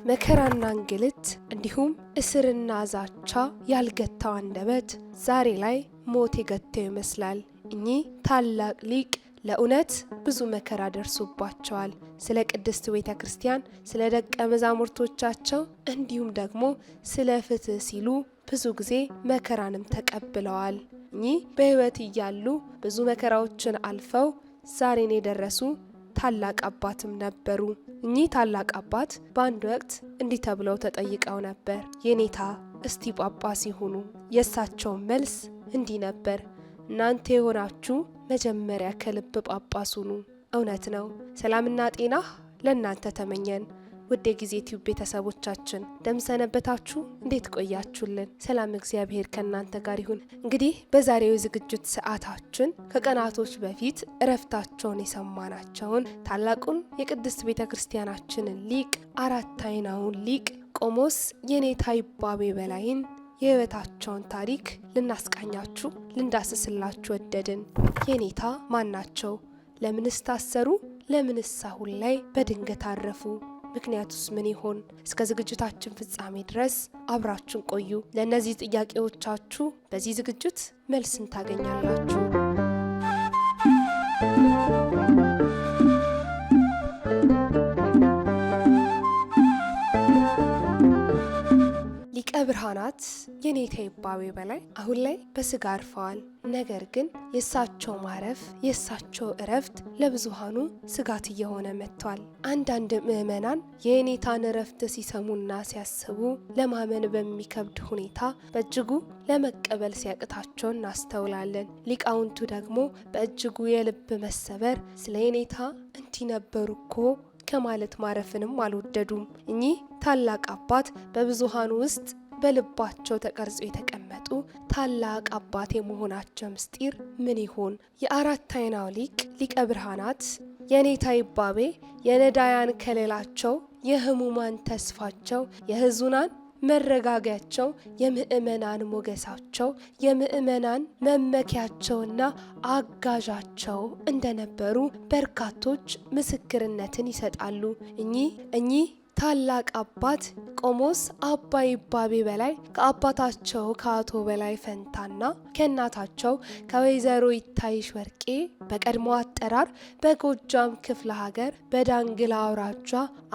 መከራና እንግልት እንዲሁም እስርና ዛቻ ያልገታው አንደበት ዛሬ ላይ ሞት የገታው ይመስላል። እኚህ ታላቅ ሊቅ ለእውነት ብዙ መከራ ደርሶባቸዋል። ስለ ቅድስት ቤተ ክርስቲያን፣ ስለ ደቀ መዛሙርቶቻቸው እንዲሁም ደግሞ ስለ ፍትህ ሲሉ ብዙ ጊዜ መከራንም ተቀብለዋል። እኚህ በሕይወት እያሉ ብዙ መከራዎችን አልፈው ዛሬን የደረሱ ታላቅ አባትም ነበሩ። እኚህ ታላቅ አባት በአንድ ወቅት እንዲህ ተብለው ተጠይቀው ነበር፣ የኔታ እስቲ ጳጳስ ይሁኑ? የእሳቸው መልስ እንዲህ ነበር፣ እናንተ የሆናችሁ መጀመሪያ ከልብ ጳጳስ ሁኑ። እውነት ነው። ሰላምና ጤና ለእናንተ ተመኘን። ውድ የጊዜ ቲዩብ ቤተሰቦቻችን እንደምሰነበታችሁ፣ እንዴት ቆያችሁልን? ሰላም እግዚአብሔር ከእናንተ ጋር ይሁን። እንግዲህ በዛሬው ዝግጅት ሰዓታችን ከቀናቶች በፊት እረፍታቸውን የሰማናቸውን ታላቁን የቅድስት ቤተ ክርስቲያናችንን ሊቅ አራት አይናውን ሊቅ ቆሞስ የኔታ ይባቤ በላይን የሕይወታቸውን ታሪክ ልናስቃኛችሁ ልንዳስስላችሁ ወደድን። የኔታ ማን ናቸው? ለምንስ ታሰሩ? ለምንስ አሁን ላይ በድንገት አረፉ? ምክንያቱስ ምን ይሆን? እስከ ዝግጅታችን ፍጻሜ ድረስ አብራችሁን ቆዩ። ለእነዚህ ጥያቄዎቻችሁ በዚህ ዝግጅት መልስን ታገኛላችሁ። ሊቀ ብርሃናት የኔታ ይባቤ በላይ አሁን ላይ በስጋ አርፈዋል። ነገር ግን የእሳቸው ማረፍ የእሳቸው እረፍት ለብዙሃኑ ስጋት እየሆነ መጥቷል። አንዳንድ ምዕመናን የኔታን እረፍት ሲሰሙና ሲያስቡ ለማመን በሚከብድ ሁኔታ በእጅጉ ለመቀበል ሲያቅታቸው እናስተውላለን። ሊቃውንቱ ደግሞ በእጅጉ የልብ መሰበር ስለ ኔታ እንዲህ ነበሩ እኮ ከማለት ማረፍንም አልወደዱም። እኚህ ታላቅ አባት በብዙሃኑ ውስጥ በልባቸው ተቀርጾ የተቀመጡ ታላቅ አባት የመሆናቸው ምስጢር ምን ይሆን? የአራት አይናው ሊቅ ሊቀ ብርሃናት የኔታ ይባቤ የነዳያን ከለላቸው፣ የህሙማን ተስፋቸው፣ የህዙናን መረጋጊያቸው፣ የምእመናን ሞገሳቸው፣ የምእመናን መመኪያቸውና አጋዣቸው እንደነበሩ በርካቶች ምስክርነትን ይሰጣሉ። እኚህ ታላቅ አባት ቆሞስ አባ ይባቤ በላይ ከአባታቸው ከአቶ በላይ ፈንታና ከእናታቸው ከወይዘሮ ይታይሽ ወርቄ በቀድሞ አጠራር በጎጃም ክፍለ ሀገር በዳንግላ አውራጃ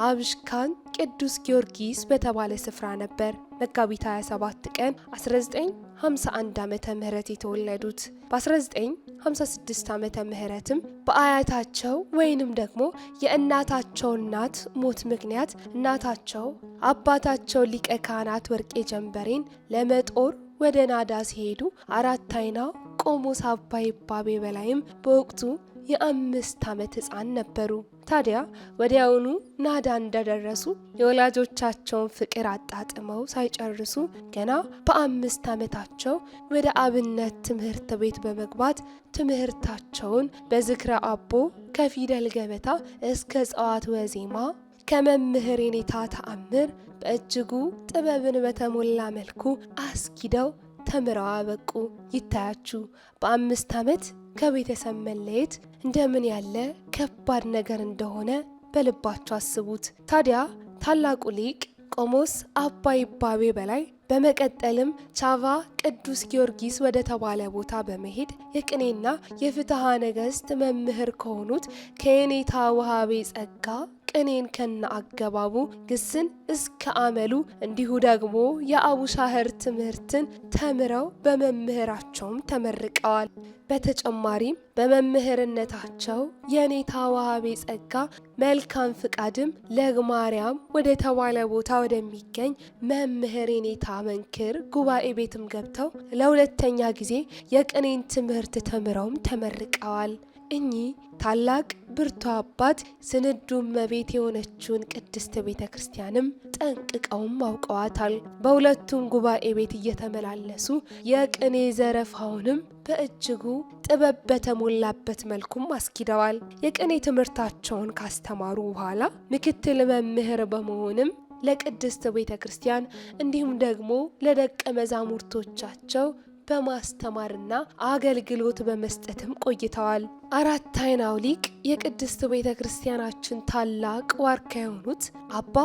አብሽካን ቅዱስ ጊዮርጊስ በተባለ ስፍራ ነበር መጋቢት 27 ቀን 1951 ዓመተ ምህረት የተወለዱት። በ1956 ዓመተ ምህረትም በአያታቸው ወይንም ደግሞ የእናታቸው እናት ሞት ምክንያት እናታቸው አባታቸው ሊቀ ካህናት ወርቄ ጀንበሬን ለመጦር ወደ ናዳ ሲሄዱ አራት አይናው ቆሞስ አባ ይባቤ በላይም በወቅቱ የ5 ዓመት ሕፃን ነበሩ። ታዲያ ወዲያውኑ ናዳ እንደደረሱ የወላጆቻቸውን ፍቅር አጣጥመው ሳይጨርሱ ገና በ5 ዓመታቸው ወደ አብነት ትምህርት ቤት በመግባት ትምህርታቸውን በዝክረ አቦ ከፊደል ገበታ እስከ ጸዋት ወዜማ ከመምህር የኔታ ተአምር በእጅጉ ጥበብን በተሞላ መልኩ አስኪደው ተምረው አበቁ። ይታያችሁ በ5 ዓመት ከቤተሰብ መለየት እንደምን ያለ ከባድ ነገር እንደሆነ በልባቸው አስቡት። ታዲያ ታላቁ ሊቅ ቆሞስ አባ ይባቤ በላይ በመቀጠልም ቻቫ ቅዱስ ጊዮርጊስ ወደ ተባለ ቦታ በመሄድ የቅኔና የፍትሐ ነገሥት መምህር ከሆኑት ከየኔታ ወሃቤ ጸጋ ቅኔን ከነ አገባቡ ግስን እስከ አመሉ እንዲሁ ደግሞ የአቡሻህር ትምህርትን ተምረው በመምህራቸውም ተመርቀዋል። በተጨማሪም በመምህርነታቸው የኔታ ወሃቤ ጸጋ መልካም ፍቃድም ለግማርያም ወደ ተባለ ቦታ ወደሚገኝ መምህር የኔታ መንክር ጉባኤ ቤትም ገብተው ለሁለተኛ ጊዜ የቅኔን ትምህርት ተምረውም ተመርቀዋል። እኚህ ታላቅ ብርቱ አባት ስንዱ እመቤት የሆነችውን ቅድስት ቤተ ክርስቲያንም ጠንቅቀውም አውቀዋታል። በሁለቱም ጉባኤ ቤት እየተመላለሱ የቅኔ ዘረፋውንም በእጅጉ ጥበብ በተሞላበት መልኩም አስኪደዋል። የቅኔ ትምህርታቸውን ካስተማሩ በኋላ ምክትል መምህር በመሆንም ለቅድስት ቤተ ክርስቲያን እንዲሁም ደግሞ ለደቀ መዛሙርቶቻቸው በማስተማርና አገልግሎት በመስጠትም ቆይተዋል። አራት አይናው ሊቅ የቅድስት ቤተ ክርስቲያናችን ታላቅ ዋርካ የሆኑት አባ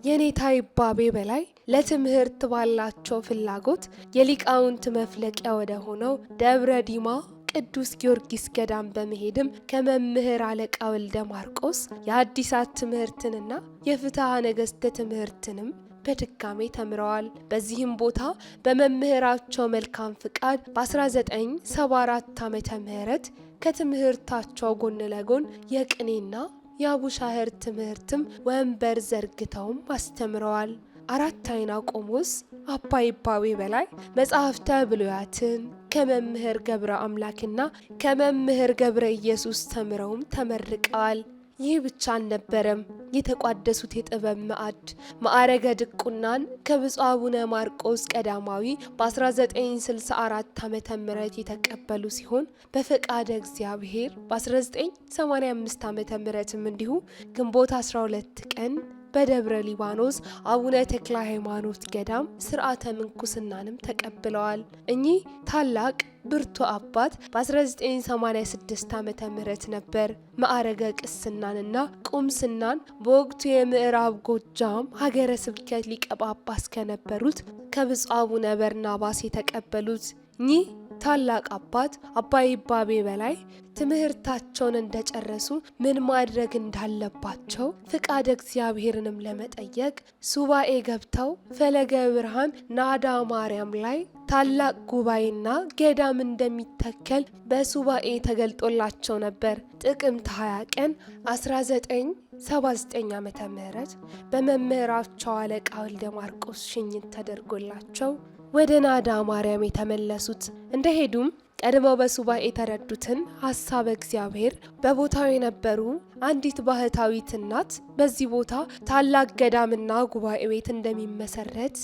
የኔታ ይባቤ በላይ ለትምህርት ባላቸው ፍላጎት የሊቃውንት መፍለቂያ ወደ ሆነው ደብረ ዲማ ቅዱስ ጊዮርጊስ ገዳም በመሄድም ከመምህር አለቃ ወልደ ማርቆስ የአዲሳት ትምህርትንና የፍትሐ ነገሥት ትምህርትንም በድጋሜ ተምረዋል። በዚህም ቦታ በመምህራቸው መልካም ፍቃድ በ1974 ዓመተ ምህረት ከትምህርታቸው ጎን ለጎን የቅኔና የአቡሻህር ትምህርትም ወንበር ዘርግተውም አስተምረዋል። አራት አይና ቆሞስ አባ ይባቤ በላይ መጽሐፍተ ብሉያትን ከመምህር ገብረ አምላክና ከመምህር ገብረ ኢየሱስ ተምረውም ተመርቀዋል። ይህ ብቻ አልነበረም። የተቋደሱት የጥበብ ማዕድ ማዕረገ ድቁናን ከብፁዕ አቡነ ማርቆስ ቀዳማዊ በ1964 ዓመተ ምህረት የተቀበሉ ሲሆን በፈቃደ እግዚአብሔር በ1985 ዓመተ ምህረትም እንዲሁ ግንቦት 12 ቀን በደብረ ሊባኖስ አቡነ ተክለ ሃይማኖት ገዳም ስርዓተ ምንኩስናንም ተቀብለዋል። እኚህ ታላቅ ብርቱ አባት በ1986 ዓመተ ምህረት ነበር ማዕረገ ቅስናንና ቁምስናን በወቅቱ የምዕራብ ጎጃም ሀገረ ስብከት ሊቀ ጳጳስ ከነበሩት ከብፁዕ አቡነ በርናባስ የተቀበሉት። እኚህ ታላቅ አባት አባ ይባቤ በላይ ትምህርታቸውን እንደጨረሱ ምን ማድረግ እንዳለባቸው ፍቃደ እግዚአብሔርንም ለመጠየቅ ሱባኤ ገብተው ፈለገ ብርሃን ናዳ ማርያም ላይ ታላቅ ጉባኤና ገዳም እንደሚተከል በሱባኤ ተገልጦላቸው ነበር። ጥቅምት 20 ቀን 1979 ዓመተ ምህረት በመምህራቸው አለቃ ወልደ ማርቆስ ሽኝት ተደርጎላቸው ወደ ናዳ ማርያም የተመለሱት። እንደሄዱም ቀድመው በሱባኤ የተረዱትን ሐሳበ እግዚአብሔር በቦታው የነበሩ አንዲት ባህታዊት እናት በዚህ ቦታ ታላቅ ገዳምና ጉባኤ ቤት እንደሚመሰረት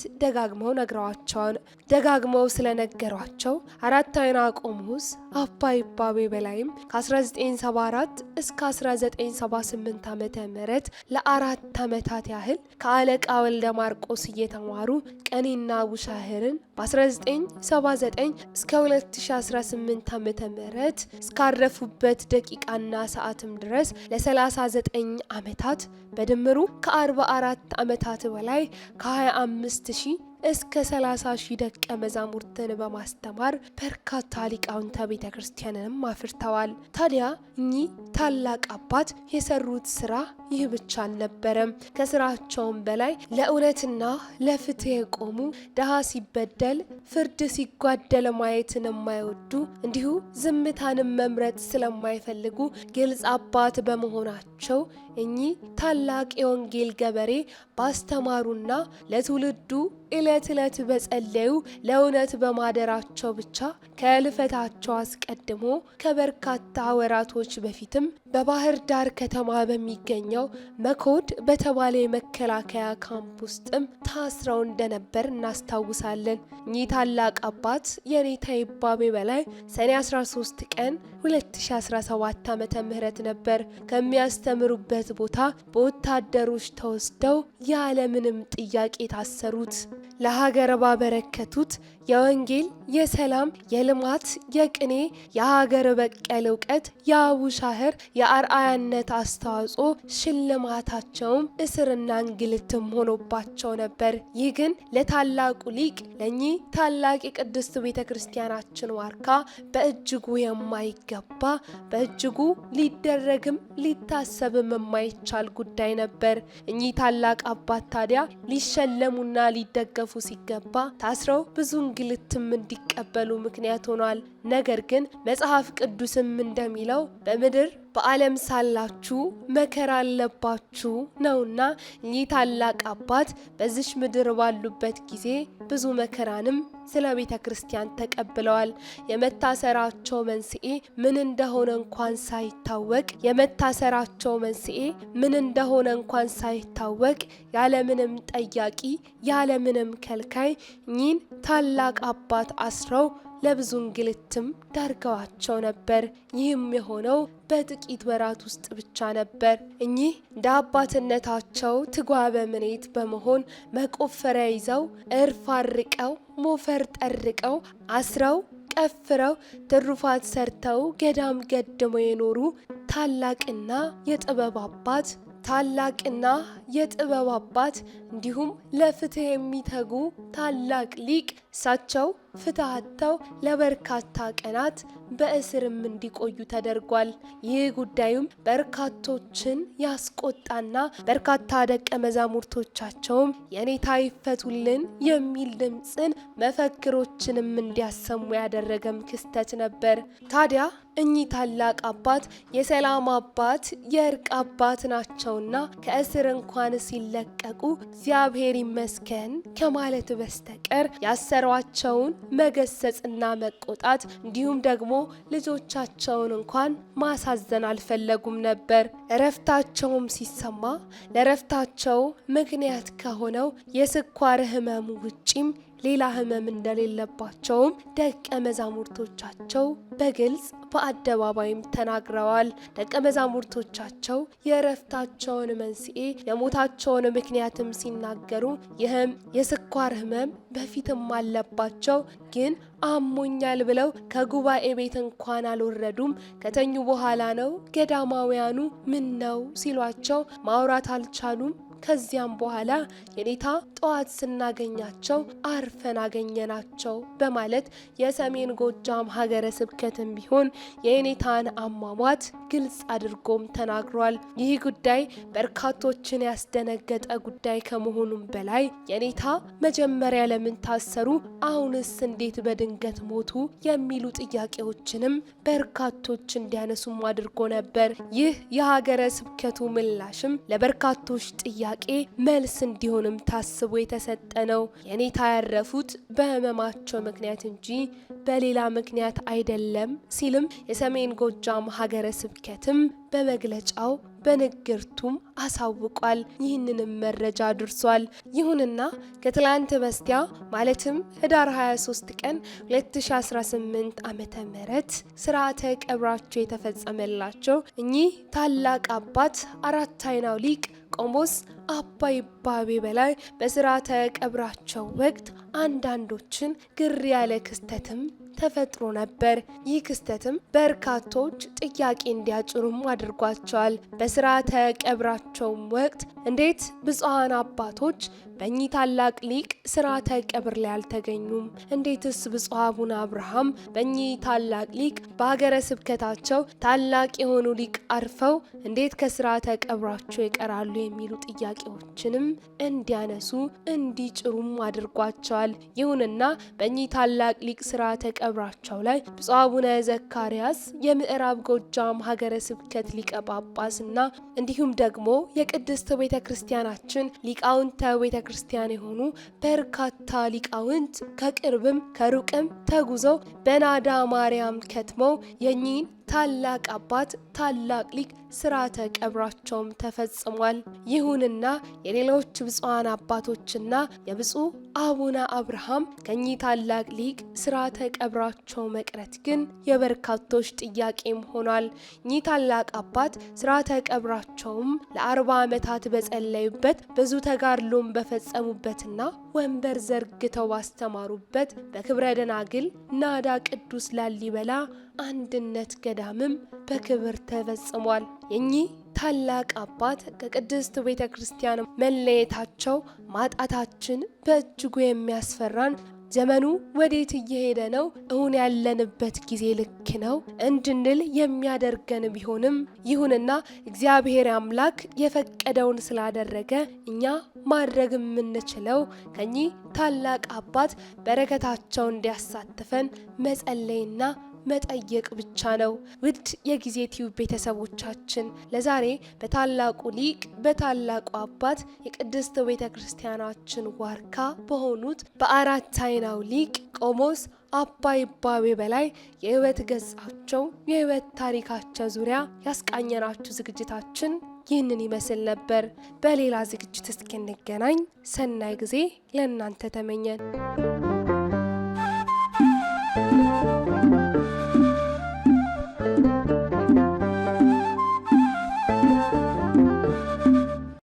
ደጋግመው ስለነገሯቸው አራት አይና ቆሞስ አባ ይባቤ በላይም ከ1974 እስከ 1978 ዓመተ ምህረት ለ4 ዓመታት ያህል ከአለቃ ወልደ ማርቆስ እየተማሩ ቀኔና አቡሻህርን በ1979 እስከ 2018 ዓመተ ምህረት እስካረፉበት ደቂቃና ሰዓትም ድረስ ለ39 ዓመታት በድምሩ ከ44 ዓመታት በላይ ከ25,000 እስከ 30,000 ደቀ መዛሙርትን በማስተማር በርካታ ሊቃውንተ ቤተ ክርስቲያንንም አፍርተዋል። ታዲያ እኚህ ታላቅ አባት የሰሩት ስራ ይህ ብቻ አልነበረም። ከስራቸውም በላይ ለእውነትና ለፍትህ የቆሙ፣ ድሃ ሲበደል ፍርድ ሲጓደል ማየትን የማይወዱ እንዲሁ ዝምታንም መምረጥ ስለማይፈልጉ ግልጽ አባት በመሆናቸው እኚህ ታላቅ የወንጌል ገበሬ ባስተማሩና ለትውልዱ ዕለት ዕለት በጸለዩ ለእውነት በማደራቸው ብቻ ከእልፈታቸው አስቀድሞ ከበርካታ ወራቶች በፊትም በባህር ዳር ከተማ በሚገኘው መኮድ በተባለ የመከላከያ ካምፕ ውስጥም ታስረው እንደነበር እናስታውሳለን። እኚህ ታላቅ አባት የኔታ ይባቤ በላይ ሰኔ 13 ቀን 2017 ዓመተ ምህረት ነበር ከሚያስተምሩበት ቦታ በወታደሮች ተወስደው ያለምንም ጥያቄ ታሰሩት። ለሀገር ባበረከቱት የወንጌል፣ የሰላም፣ የልማት፣ የቅኔ፣ የሀገር በቀል እውቀት፣ የአቡሻህር፣ የአርአያነት አስተዋጽኦ ሽልማታቸውም እስርና እንግልትም ሆኖባቸው ነበር። ይህ ግን ለታላቁ ሊቅ ለእኚህ ታላቅ የቅድስት ቤተ ክርስቲያናችን ዋርካ በእጅጉ የማይገባ በእጅጉ ሊደረግም ሊታሰብም የማይቻል ጉዳይ ነበር። እኚህ ታላቅ አባት ታዲያ ሊሸለሙና ሊደገፉ ሲገባ ታስረው ብዙ እንግልትም እንዲቀበሉ ምክንያት ሆኗል። ነገር ግን መጽሐፍ ቅዱስም እንደሚለው በምድር በዓለም ሳላችሁ መከራ አለባችሁ ነውና እኚህ ታላቅ አባት በዚች ምድር ባሉበት ጊዜ ብዙ መከራንም ስለ ቤተ ክርስቲያን ተቀብለዋል። የመታሰራቸው መንስኤ ምን እንደሆነ እንኳን ሳይታወቅ ያለምንም ጠያቂ ያለምንም ከልካይ እኚህን ታላቅ አባት አስረው ለብዙ እንግልትም ዳርገዋቸው ነበር። ይህም የሆነው በጥቂት ወራት ውስጥ ብቻ ነበር። እኚህ እንደ አባትነታቸው ትጓበ ምኔት በመሆን መቆፈሪያ ይዘው እርፍ አርቀው ሞፈር ጠርቀው አስረው ቀፍረው ትሩፋት ሰርተው ገዳም ገድመው የኖሩ ታላቅና የጥበብ አባት ታላቅና የጥበብ አባት እንዲሁም ለፍትህ የሚተጉ ታላቅ ሊቅ እሳቸው ፍትህ አጥተው ለበርካታ ቀናት በእስርም እንዲቆዩ ተደርጓል። ይህ ጉዳዩም በርካቶችን ያስቆጣና በርካታ ደቀ መዛሙርቶቻቸውም የኔታ ይፈቱልን የሚል ድምፅን መፈክሮችንም እንዲያሰሙ ያደረገም ክስተት ነበር። ታዲያ እኚህ ታላቅ አባት የሰላም አባት የእርቅ አባት ናቸውና ከእስር እንኳን ሲለቀቁ እግዚአብሔር ይመስገን ከማለት በስተቀር ያሰሯቸውን መገሰጽና መቆጣት እንዲሁም ደግሞ ልጆቻቸውን እንኳን ማሳዘን አልፈለጉም ነበር። እረፍታቸውም ሲሰማ ለእረፍታቸው ምክንያት ከሆነው የስኳር ህመሙ ውጪም ሌላ ህመም እንደሌለባቸውም ደቀ መዛሙርቶቻቸው በግልጽ በአደባባይም ተናግረዋል። ደቀ መዛሙርቶቻቸው የእረፍታቸውን መንስኤ የሞታቸውን ምክንያትም ሲናገሩ ይህም የስኳር ህመም በፊትም አለባቸው፣ ግን አሞኛል ብለው ከጉባኤ ቤት እንኳን አልወረዱም። ከተኙ በኋላ ነው ገዳማውያኑ ምን ነው ሲሏቸው ማውራት አልቻሉም። ከዚያም በኋላ የኔታ ጠዋት ስናገኛቸው አርፈን አገኘናቸው በማለት የሰሜን ጎጃም ሀገረ ስብከትም ቢሆን የኔታን አሟሟት ግልጽ አድርጎም ተናግሯል። ይህ ጉዳይ በርካቶችን ያስደነገጠ ጉዳይ ከመሆኑም በላይ የኔታ መጀመሪያ ለምን ታሰሩ፣ አሁንስ እንዴት በድንገት ሞቱ የሚሉ ጥያቄዎችንም በርካቶች እንዲያነሱም አድርጎ ነበር። ይህ የሀገረ ስብከቱ ምላሽም ለበርካቶች ጥያቄ መልስ እንዲሆንም ታስቦ የተሰጠ ነው። የኔታ ያረፉት በህመማቸው ምክንያት እንጂ በሌላ ምክንያት አይደለም ሲልም የሰሜን ጎጃም ሀገረ ስብከትም በመግለጫው በንግርቱም አሳውቋል። ይህንንም መረጃ አድርሷል። ይሁንና ከትላንት በስቲያ ማለትም ህዳር 23 ቀን 2018 ዓመተ ምህረት ስርዓተ ቀብራቸው የተፈጸመላቸው እኚህ ታላቅ አባት አራት አይናው ሊቅ ቆሞስ አባ ይባቤ በላይ በስርዓተ ቀብራቸው ወቅት አንዳንዶችን ግር ያለ ክስተትም ተፈጥሮ ነበር። ይህ ክስተትም በርካቶች ጥያቄ እንዲያጭሩም አድርጓቸዋል። በስርዓተ ቀብራቸውም ወቅት እንዴት ብፁዓን አባቶች በእኚህ ታላቅ ሊቅ ስርዓተ ቀብር ላይ አልተገኙም? እንዴትስ ብፁዕ አቡነ አብርሃም በእኚህ ታላቅ ሊቅ በሀገረ ስብከታቸው ታላቅ የሆኑ ሊቅ አርፈው እንዴት ከስርዓተ ቀብራቸው ይቀራሉ? የሚሉ ጥያቄዎችንም እንዲያነሱ እንዲጭሩም አድርጓቸዋል። ይሁንና በእኚህ ታላቅ ሊቅ ስርዓተ ቀብራቸው ላይ ብፁዕ አቡነ ዘካርያስ የምዕራብ ጎጃም ሀገረ ስብከት ሊቀ ጳጳስና እንዲሁም ደግሞ የቅድስት ቤተ ክርስቲያናችን ሊቃውንተ ቤተ ክርስቲያን የሆኑ በርካታ ሊቃውንት ከቅርብም ከሩቅም ተጉዘው በናዳ ማርያም ከትመው የኚህን ታላቅ አባት ታላቅ ሊቅ ስርዓተ ቀብራቸውም ተፈጽሟል። ይሁንና የሌሎች ብፁዓን አባቶችና የብፁዕ አቡነ አብርሃም ከኚህ ታላቅ ሊቅ ስርዓተ ቀብራቸው መቅረት ግን የበርካቶች ጥያቄም ሆኗል። ኚህ ታላቅ አባት ስርዓተ ቀብራቸውም ለ40 ዓመታት በጸለዩበት ብዙ ተጋድሎም በፈጸሙበትና ወንበር ዘርግተው ባስተማሩበት በክብረ ደናግል ናዳ ቅዱስ ላሊበላ አንድነት ገዳምም በክብር ተፈጽሟል። የኚህ ታላቅ አባት ከቅድስት ቤተ ክርስቲያን መለየታቸው ማጣታችን በእጅጉ የሚያስፈራን፣ ዘመኑ ወዴት እየሄደ ነው? እውን ያለንበት ጊዜ ልክ ነው እንድንል የሚያደርገን ቢሆንም ይሁንና እግዚአብሔር አምላክ የፈቀደውን ስላደረገ እኛ ማድረግ የምንችለው ከኚህ ታላቅ አባት በረከታቸው እንዲያሳትፈን መጸለይና መጠየቅ ብቻ ነው። ውድ የጊዜ ቲዩብ ቤተሰቦቻችን ለዛሬ በታላቁ ሊቅ በታላቁ አባት የቅድስት ቤተ ክርስቲያናችን ዋርካ በሆኑት በአራት አይናው ሊቅ ቆሞስ አባ ይባቤ በላይ የህይወት ገጻቸው የህይወት ታሪካቸው ዙሪያ ያስቃኘናችሁ ዝግጅታችን ይህንን ይመስል ነበር። በሌላ ዝግጅት እስክንገናኝ ሰናይ ጊዜ ለእናንተ ተመኘን።